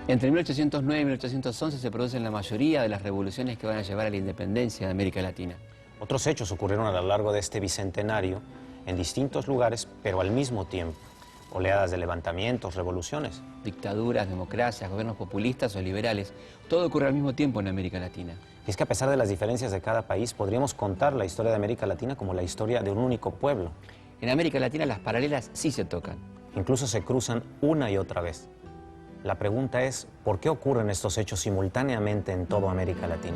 Entre 1809 y 1811 se producen la mayoría de las revoluciones que van a llevar a la independencia de América Latina. Otros hechos ocurrieron a lo largo de este bicentenario en distintos lugares, pero al mismo tiempo. Oleadas de levantamientos, revoluciones. Dictaduras, democracias, gobiernos populistas o liberales, todo ocurre al mismo tiempo en América Latina. Y es que a pesar de las diferencias de cada país, podríamos contar la historia de América Latina como la historia de un único pueblo. En América Latina las paralelas sí se tocan. Incluso se cruzan una y otra vez. La pregunta es, ¿por qué ocurren estos hechos simultáneamente en toda América Latina?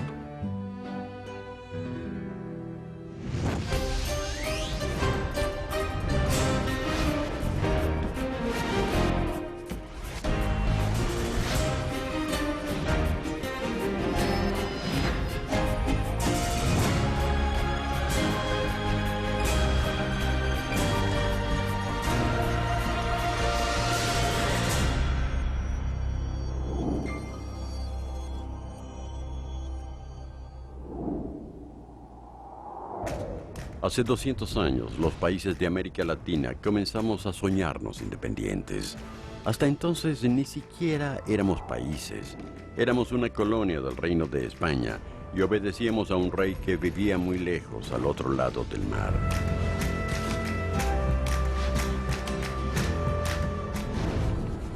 Hace 200 años, los países de América Latina comenzamos a soñarnos independientes. Hasta entonces ni siquiera éramos países. Éramos una colonia del Reino de España y obedecíamos a un rey que vivía muy lejos, al otro lado del mar.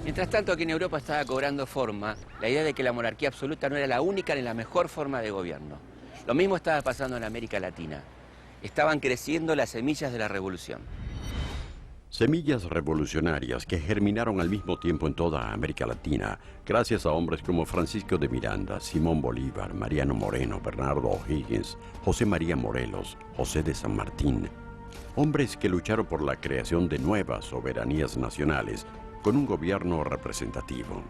Mientras tanto, aquí en Europa estaba cobrando forma la idea de que la monarquía absoluta no era la única ni la mejor forma de gobierno. Lo mismo estaba pasando en América Latina. Estaban creciendo las semillas de la revolución. Semillas revolucionarias que germinaron al mismo tiempo en toda América Latina, gracias a hombres como Francisco de Miranda, Simón Bolívar, Mariano Moreno, Bernardo O'Higgins, José María Morelos, José de San Martín. Hombres que lucharon por la creación de nuevas soberanías nacionales con un gobierno representativo.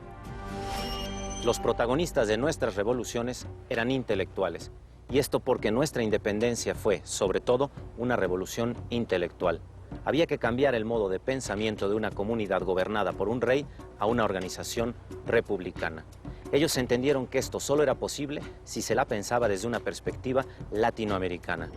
Los protagonistas de nuestras revoluciones eran intelectuales. Y esto porque nuestra independencia fue, sobre todo, una revolución intelectual. Había que cambiar el modo de pensamiento de una comunidad gobernada por un rey a una organización republicana. Ellos entendieron que esto solo era posible si se la pensaba desde una perspectiva latinoamericana.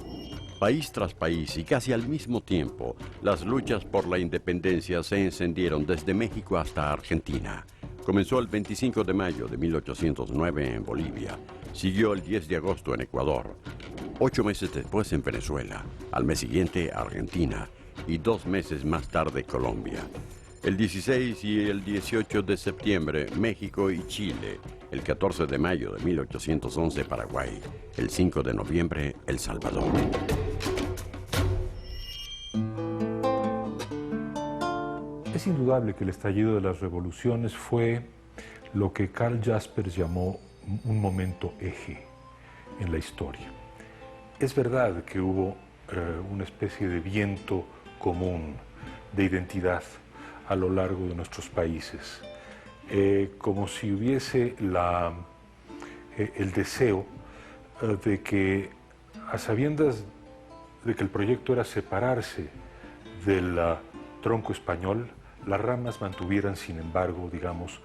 País tras país y casi al mismo tiempo, las luchas por la independencia se encendieron desde México hasta Argentina. Comenzó el 25 de mayo de 1809 en Bolivia. Siguió el 10 de agosto en Ecuador, 8 meses después en Venezuela, al mes siguiente Argentina y 2 meses más tarde Colombia. El 16 y el 18 de septiembre México y Chile, el 14 de mayo de 1811 Paraguay, el 5 de noviembre El Salvador. Es indudable que el estallido de las revoluciones fue lo que Karl Jaspers llamó un momento eje en la historia. Es verdad que hubo una especie de viento común de identidad a lo largo de nuestros países, como si hubiese el deseo de que, a sabiendas de que el proyecto era separarse del tronco español, las ramas mantuvieran, sin embargo, digamos,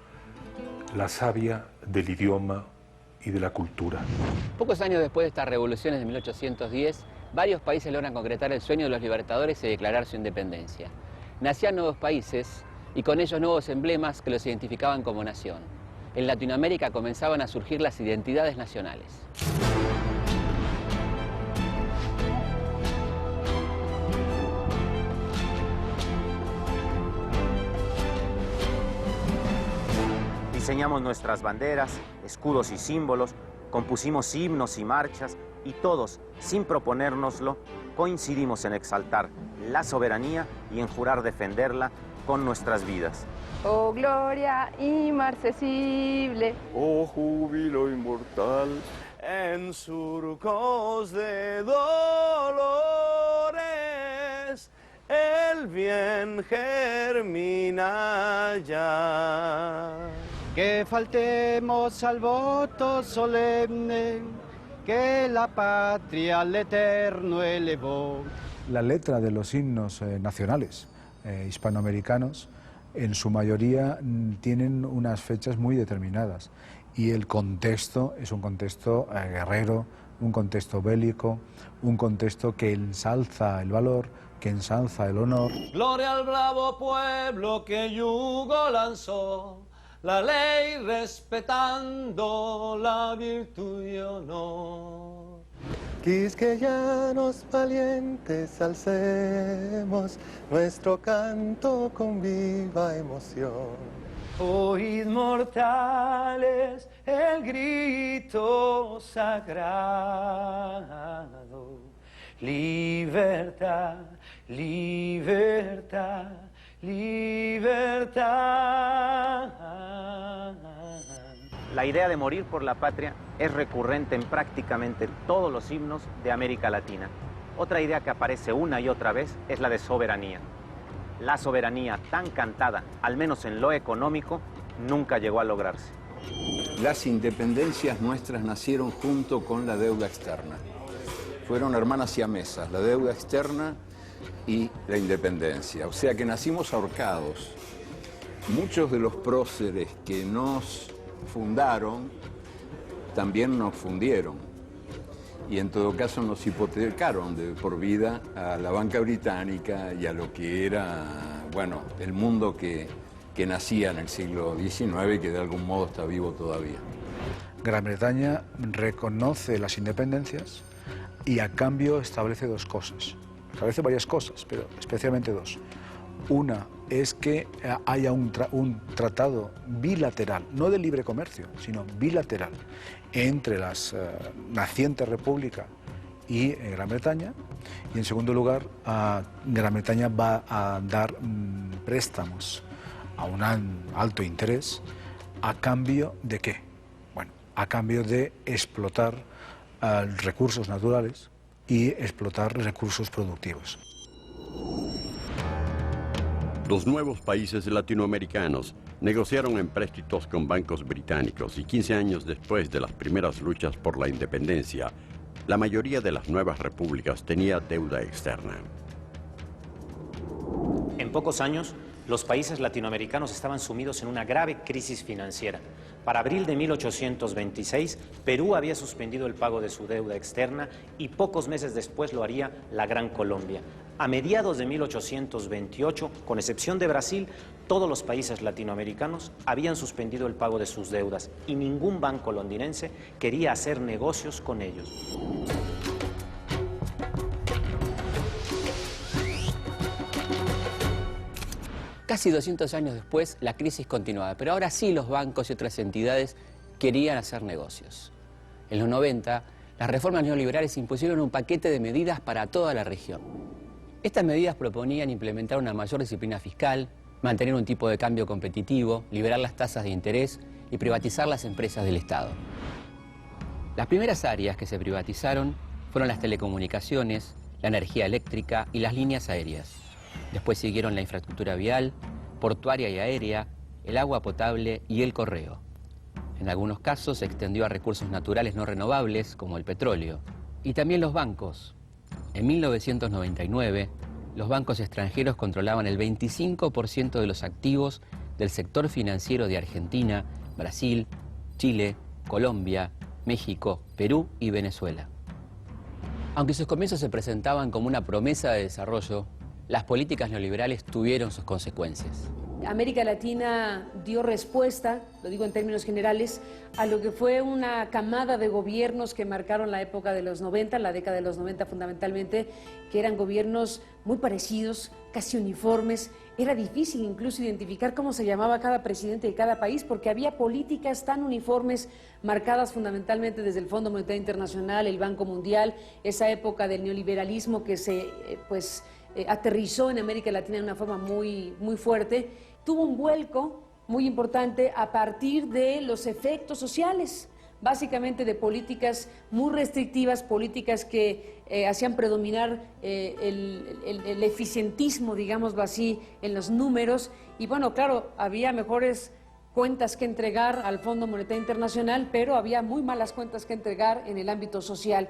la savia del idioma y de la cultura. Pocos años después de estas revoluciones de 1810, varios países logran concretar el sueño de los libertadores y declarar su independencia. Nacían nuevos países y con ellos nuevos emblemas que los identificaban como nación. En Latinoamérica comenzaban a surgir las identidades nacionales. Diseñamos nuestras banderas, escudos y símbolos, compusimos himnos y marchas y todos, sin proponérnoslo, coincidimos en exaltar la soberanía y en jurar defenderla con nuestras vidas. Oh gloria inmarcesible, oh júbilo inmortal, en surcos de dolores, el bien germina ya. Que faltemos al voto solemne que la patria al eterno elevó. La letra de los himnos nacionales hispanoamericanos en su mayoría tienen unas fechas muy determinadas y el contexto es un contexto guerrero, un contexto bélico, un contexto que ensalza el valor, que ensalza el honor. Gloria al bravo pueblo que yugo lanzó, la ley respetando la virtud y honor. Quisqueyanos valientes alcemos nuestro canto con viva emoción. Oíd mortales el grito sagrado, libertad, libertad, libertad. La idea de morir por la patria es recurrente en prácticamente todos los himnos de América Latina. Otra idea que aparece una y otra vez es la de soberanía. La soberanía tan cantada, al menos en lo económico, nunca llegó a lograrse. Las independencias nuestras nacieron junto con la deuda externa. Fueron hermanas siamesas, la deuda externa y la independencia. O sea que nacimos ahorcados. Muchos de los próceres que nos fundaron también nos fundieron. Y en todo caso nos hipotecaron de por vida a la banca británica y a lo que era, bueno, el mundo que nacía en el siglo XIX y que de algún modo está vivo todavía. Gran Bretaña reconoce las independencias y a cambio establece dos cosas. Establece varias cosas, pero especialmente dos. Una es que haya un tratado bilateral, no de libre comercio, sino bilateral, entre las nacientes repúblicas y Gran Bretaña. Y en segundo lugar, Gran Bretaña va a dar préstamos a un alto interés, ¿a cambio de qué? Bueno, a cambio de explotar recursos naturales y explotar recursos productivos. Los nuevos países latinoamericanos negociaron empréstitos con bancos británicos y 15 años después de las primeras luchas por la independencia, la mayoría de las nuevas repúblicas tenía deuda externa. En pocos años, los países latinoamericanos estaban sumidos en una grave crisis financiera. Para abril de 1826, Perú había suspendido el pago de su deuda externa y pocos meses después lo haría la Gran Colombia. A mediados de 1828, con excepción de Brasil, todos los países latinoamericanos habían suspendido el pago de sus deudas y ningún banco londinense quería hacer negocios con ellos. Casi 200 años después, la crisis continuaba, pero ahora sí los bancos y otras entidades querían hacer negocios. En los 90, las reformas neoliberales impusieron un paquete de medidas para toda la región. Estas medidas proponían implementar una mayor disciplina fiscal, mantener un tipo de cambio competitivo, liberar las tasas de interés y privatizar las empresas del Estado. Las primeras áreas que se privatizaron fueron las telecomunicaciones, la energía eléctrica y las líneas aéreas. Después siguieron la infraestructura vial, portuaria y aérea, el agua potable y el correo. En algunos casos se extendió a recursos naturales no renovables, como el petróleo. Y también los bancos. En 1999, los bancos extranjeros controlaban el 25% de los activos del sector financiero de Argentina, Brasil, Chile, Colombia, México, Perú y Venezuela. Aunque sus comienzos se presentaban como una promesa de desarrollo, las políticas neoliberales tuvieron sus consecuencias. América Latina dio respuesta, lo digo en términos generales, a lo que fue una camada de gobiernos que marcaron la época de los 90, la década de los 90 fundamentalmente, que eran gobiernos muy parecidos, casi uniformes. Era difícil incluso identificar cómo se llamaba cada presidente de cada país, porque había políticas tan uniformes marcadas fundamentalmente desde el Fondo Monetario Internacional, el Banco Mundial, esa época del neoliberalismo que se aterrizó en América Latina de una forma muy fuerte. Tuvo un vuelco muy importante a partir de los efectos sociales, básicamente de políticas muy restrictivas, políticas que hacían predominar el eficientismo, digámoslo así, en los números. Y bueno, claro, había mejores cuentas que entregar al Fondo Monetario Internacional, pero había muy malas cuentas que entregar en el ámbito social.